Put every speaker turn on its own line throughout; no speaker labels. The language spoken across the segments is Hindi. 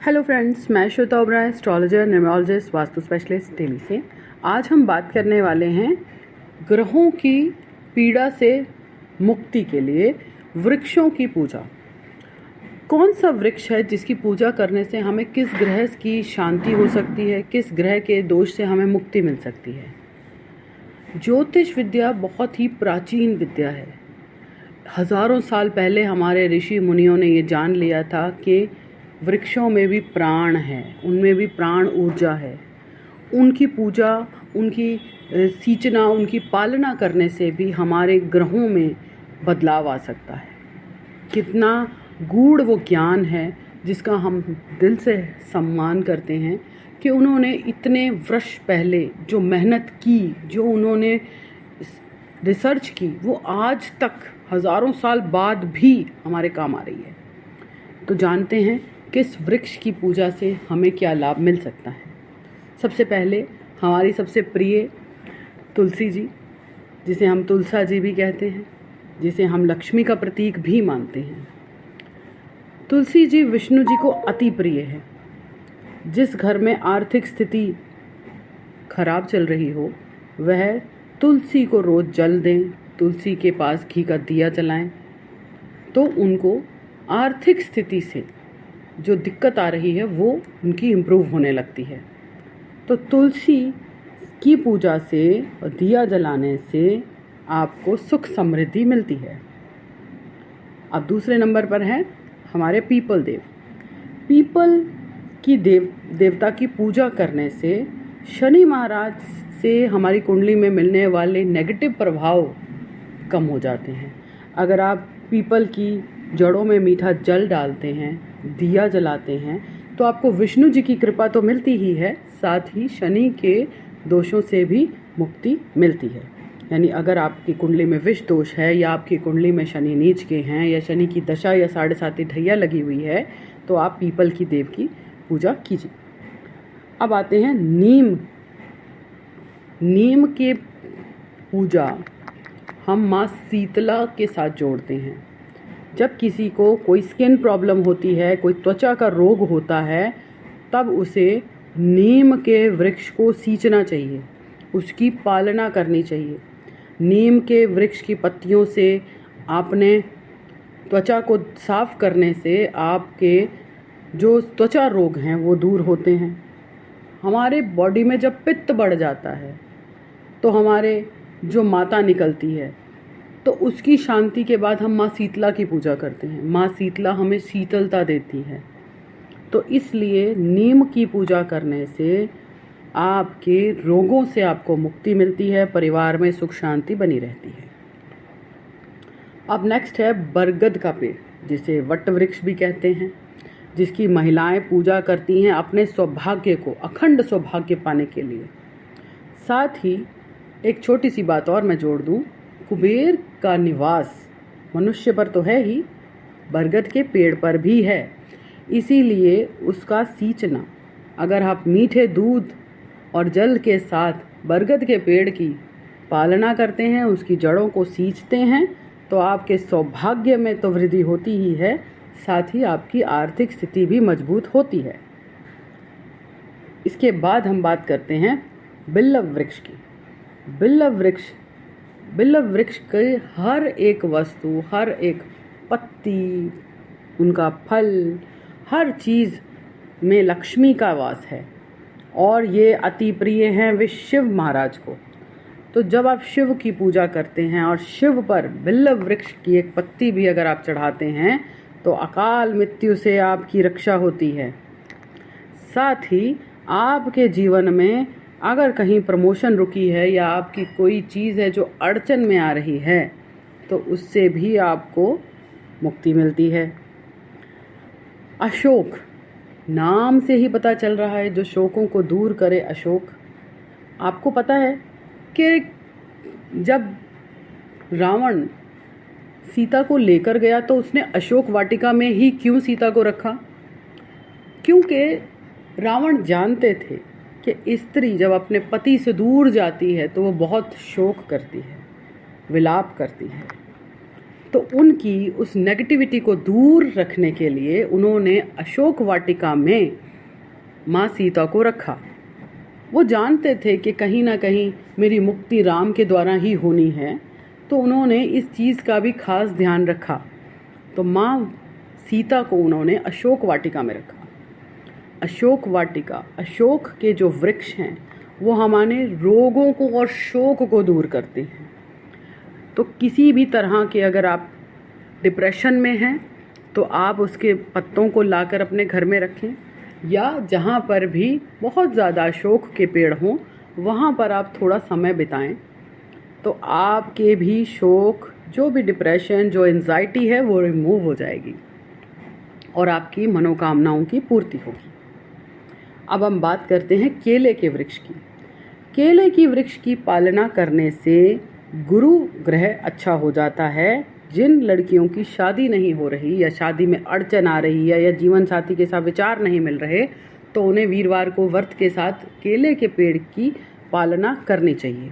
हेलो फ्रेंड्स, मैं Shweta Oberoi, astrologer, numerologist, vastu specialist Delhi से। आज हम बात करने वाले हैं ग्रहों की पीड़ा से मुक्ति के लिए वृक्षों की पूजा। कौन सा वृक्ष है जिसकी पूजा करने से हमें किस ग्रह की शांति हो सकती है, किस ग्रह के दोष से हमें मुक्ति मिल सकती है। ज्योतिष विद्या बहुत ही प्राचीन विद्या है। हजारों साल पहले हमारे ऋषि मुनियों ने ये जान लिया था कि वृक्षों में भी प्राण है, उनमें भी प्राण ऊर्जा है। उनकी पूजा, उनकी सींचना, उनकी पालना करने से भी हमारे ग्रहों में बदलाव आ सकता है। कितना गूढ़ वो ज्ञान है जिसका हम दिल से सम्मान करते हैं कि उन्होंने इतने वर्ष पहले जो मेहनत की, जो उन्होंने रिसर्च की, वो आज तक हज़ारों साल बाद भी हमारे काम आ रही है। तो जानते हैं किस वृक्ष की पूजा से हमें क्या लाभ मिल सकता है। सबसे पहले हमारी सबसे प्रिय तुलसी जी, जिसे हम तुलसा जी भी कहते हैं, जिसे हम लक्ष्मी का प्रतीक भी मानते हैं। तुलसी जी विष्णु जी को अति प्रिय है। जिस घर में आर्थिक स्थिति खराब चल रही हो, वह तुलसी को रोज़ जल दें, तुलसी के पास घी का दिया जलाएं, तो उनको आर्थिक स्थिति से जो दिक्कत आ रही है वो उनकी इम्प्रूव होने लगती है। तो तुलसी की पूजा से और दिया जलाने से आपको सुख समृद्धि मिलती है। अब दूसरे नंबर पर है हमारे पीपल देव। पीपल की देवता की पूजा करने से शनि महाराज से हमारी कुंडली में मिलने वाले नेगेटिव प्रभाव कम हो जाते हैं। अगर आप पीपल की जड़ों में मीठा जल डालते हैं, दिया जलाते हैं, तो आपको विष्णु जी की कृपा तो मिलती ही है, साथ ही शनि के दोषों से भी मुक्ति मिलती है। यानी अगर आपकी कुंडली में विष दोष है, या आपकी कुंडली में शनि नीच के हैं, या शनि की दशा या 7.5 ढैया लगी हुई है, तो आप पीपल की देव की पूजा कीजिए। अब आते हैं नीम। नीम के पूजा हम माँ शीतला के साथ जोड़ते हैं। जब किसी को कोई स्किन प्रॉब्लम होती है, कोई त्वचा का रोग होता है, तब उसे नीम के वृक्ष को सींचना चाहिए, उसकी पालना करनी चाहिए। नीम के वृक्ष की पत्तियों से आपने त्वचा को साफ करने से आपके जो त्वचा रोग हैं वो दूर होते हैं। हमारे बॉडी में जब पित्त बढ़ जाता है तो हमारे जो माता निकलती है, तो उसकी शांति के बाद हम माँ शीतला की पूजा करते हैं। माँ शीतला हमें शीतलता देती है। तो इसलिए नीम की पूजा करने से आपके रोगों से आपको मुक्ति मिलती है, परिवार में सुख शांति बनी रहती है। अब नेक्स्ट है बरगद का पेड़, जिसे वट वृक्ष भी कहते हैं, जिसकी महिलाएं पूजा करती हैं अपने सौभाग्य को, अखंड सौभाग्य पाने के लिए। साथ ही एक छोटी सी बात और मैं जोड़ दूं, कुबेर का निवास मनुष्य पर तो है ही, बरगद के पेड़ पर भी है। इसीलिए उसका सींचना, अगर आप मीठे दूध और जल के साथ बरगद के पेड़ की पालना करते हैं, उसकी जड़ों को सींचते हैं, तो आपके सौभाग्य में तो वृद्धि होती ही है, साथ ही आपकी आर्थिक स्थिति भी मजबूत होती है। इसके बाद हम बात करते हैं बिल्व वृक्ष की। बिल्व वृक्ष के हर एक वस्तु, हर एक पत्ती, उनका फल, हर चीज़ में लक्ष्मी का वास है और ये अति प्रिय हैं वे शिव महाराज को। तो जब आप शिव की पूजा करते हैं और शिव पर बिल्व वृक्ष की एक पत्ती भी अगर आप चढ़ाते हैं, तो अकाल मृत्यु से आपकी रक्षा होती है। साथ ही आपके जीवन में अगर कहीं प्रमोशन रुकी है, या आपकी कोई चीज़ है जो अड़चन में आ रही है, तो उससे भी आपको मुक्ति मिलती है। अशोक, नाम से ही पता चल रहा है, जो शोकों को दूर करे अशोक। आपको पता है कि जब रावण सीता को लेकर गया तो उसने अशोक वाटिका में ही क्यों सीता को रखा? क्योंकि रावण जानते थे कि स्त्री जब अपने पति से दूर जाती है तो वो बहुत शोक करती है, विलाप करती है। तो उनकी उस नेगेटिविटी को दूर रखने के लिए उन्होंने अशोक वाटिका में माँ सीता को रखा। वो जानते थे कि कहीं ना कहीं मेरी मुक्ति राम के द्वारा ही होनी है, तो उन्होंने इस चीज़ का भी खास ध्यान रखा। तो माँ सीता को उन्होंने अशोक वाटिका में रखा। अशोक वाटिका, अशोक के जो वृक्ष हैं वो हमारे रोगों को और शोक को दूर करते हैं। तो किसी भी तरह के अगर आप डिप्रेशन में हैं तो आप उसके पत्तों को लाकर अपने घर में रखें, या जहाँ पर भी बहुत ज़्यादा अशोक के पेड़ हों वहाँ पर आप थोड़ा समय बिताएं, तो आपके भी शोक, जो भी डिप्रेशन, जो एंजाइटी है वो रिमूव हो जाएगी और आपकी मनोकामनाओं की पूर्ति होगी। अब हम बात करते हैं केले के वृक्ष की। केले की वृक्ष की पालना करने से गुरु ग्रह अच्छा हो जाता है। जिन लड़कियों की शादी नहीं हो रही या शादी में अड़चन आ रही है या जीवन साथी के साथ विचार नहीं मिल रहे, तो उन्हें वीरवार को व्रत के साथ केले के पेड़ की पालना करनी चाहिए।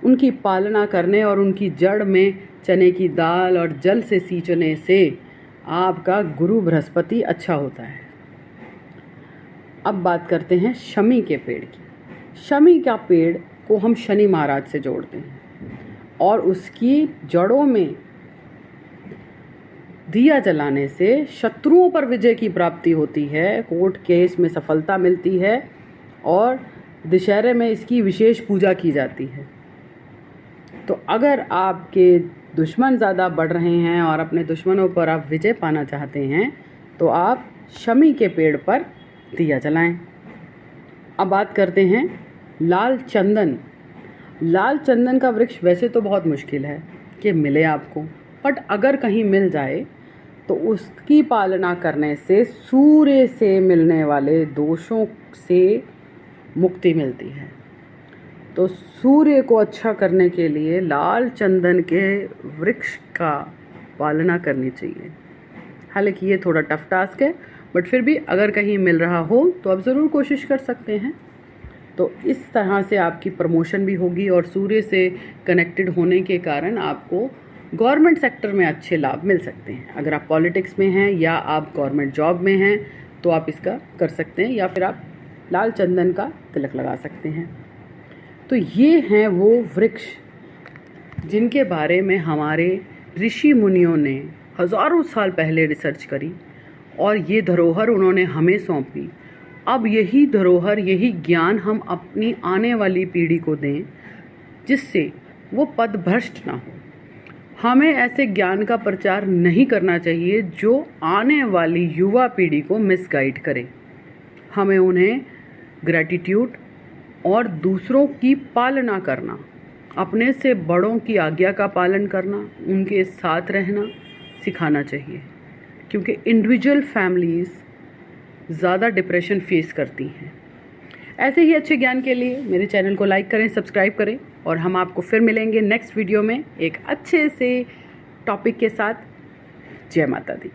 उनकी पालना करने और उनकी जड़ में चने की दाल और जल से सींचने से आपका गुरु बृहस्पति अच्छा होता है। अब बात करते हैं शमी के पेड़ की। शमी का पेड़ को हम शनि महाराज से जोड़ते हैं और उसकी जड़ों में दिया जलाने से शत्रुओं पर विजय की प्राप्ति होती है, कोर्ट केस में सफलता मिलती है और दशहरे में इसकी विशेष पूजा की जाती है। तो अगर आपके दुश्मन ज़्यादा बढ़ रहे हैं और अपने दुश्मनों पर आप विजय पाना चाहते हैं तो आप शमी के पेड़ पर दिया जलाएं। अब बात करते हैं लाल चंदन। लाल चंदन का वृक्ष वैसे तो बहुत मुश्किल है कि मिले आपको, बट अगर कहीं मिल जाए तो उसकी पालना करने से सूर्य से मिलने वाले दोषों से मुक्ति मिलती है। तो सूर्य को अच्छा करने के लिए लाल चंदन के वृक्ष का पालना करनी चाहिए। हालांकि ये थोड़ा टफ टास्क है, बट फिर भी अगर कहीं मिल रहा हो तो आप ज़रूर कोशिश कर सकते हैं। तो इस तरह से आपकी प्रमोशन भी होगी और सूर्य से कनेक्टेड होने के कारण आपको गवर्नमेंट सेक्टर में अच्छे लाभ मिल सकते हैं। अगर आप पॉलिटिक्स में हैं या आप गवर्नमेंट जॉब में हैं तो आप इसका कर सकते हैं, या फिर आप लाल चंदन का तिलक लगा सकते हैं। तो ये हैं वो वृक्ष जिनके बारे में हमारे ऋषि मुनियों ने हज़ारों साल पहले रिसर्च करी और ये धरोहर उन्होंने हमें सौंपी। अब यही धरोहर, यही ज्ञान हम अपनी आने वाली पीढ़ी को दें जिससे वो पथभ्रष्ट ना हो। हमें ऐसे ज्ञान का प्रचार नहीं करना चाहिए जो आने वाली युवा पीढ़ी को मिसगाइड करे। हमें उन्हें ग्रैटिट्यूड और दूसरों की पालना करना, अपने से बड़ों की आज्ञा का पालन करना, उनके साथ रहना सिखाना चाहिए, क्योंकि इंडिविजुअल फैमिलीज़ ज़्यादा डिप्रेशन फेस करती हैं। ऐसे ही अच्छे ज्ञान के लिए मेरे चैनल को लाइक करें, सब्सक्राइब करें और हम आपको फिर मिलेंगे नेक्स्ट वीडियो में एक अच्छे से टॉपिक के साथ। जय माता दी।